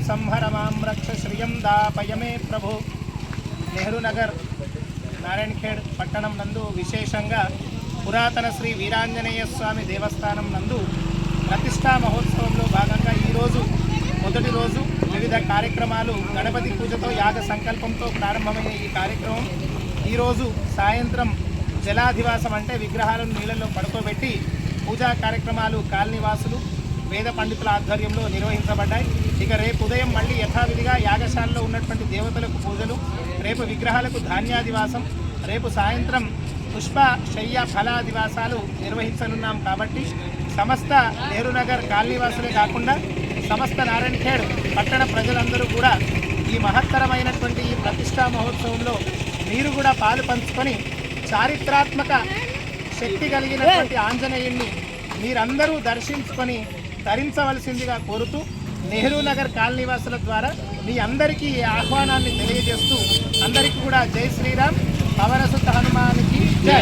సంహర మాం రక్ష శ్రియం దాపయమే ప్రభు. నెహ్రూ నగర్ నారాయణఖేడ్ పట్టణం నందు విశేషంగా పురాతన శ్రీ వీరాంజనేయ స్వామి దేవస్థానం నందు ప్రతిష్టా మహోత్సవంలో భాగంగా ఈరోజు మొదటి రోజు వివిధ కార్యక్రమాలు గణపతి పూజతో యాగ సంకల్పంతో ప్రారంభమైన ఈ కార్యక్రమం ఈరోజు సాయంత్రం జలాధివాసం అంటే విగ్రహాలను నీళ్ళలో పడుకోబెట్టి పూజా కార్యక్రమాలు కాలనీవాసులు వేద పండితుల ఆధ్వర్యంలో నిర్వహించబడ్డాయి. ఇక రేపు ఉదయం మళ్ళీ యథావిధిగా యాగశాలలో ఉన్నటువంటి దేవతలకు పూజలు, రేపు విగ్రహాలకు ధాన్యాదివాసం, రేపు సాయంత్రం పుష్ప శయ్య ఫలాదివాసాలు నిర్వహించనున్నాం. కాబట్టి సమస్త నెహ్రూనగర్ కాలనీవాసులే కాకుండా సమస్త నారాయణఖేడ్ పట్టణ ప్రజలందరూ కూడా ఈ మహత్తరమైనటువంటి ఈ ప్రతిష్టా మహోత్సవంలో మీరు కూడా పాలు పంచుకొని చారిత్రాత్మక శక్తి కలిగినటువంటి ఆంజనేయుణ్ణి మీరందరూ దర్శించుకొని తరించవలసిందిగా కోరుతూ నెహ్రూ నగర్ కాలనీవాసుల ద్వారా మీ అందరికీ ఈ ఆహ్వానాన్ని తెలియజేస్తూ అందరికీ కూడా జై శ్రీరామ్, పవనసుత హనుమానికి జై.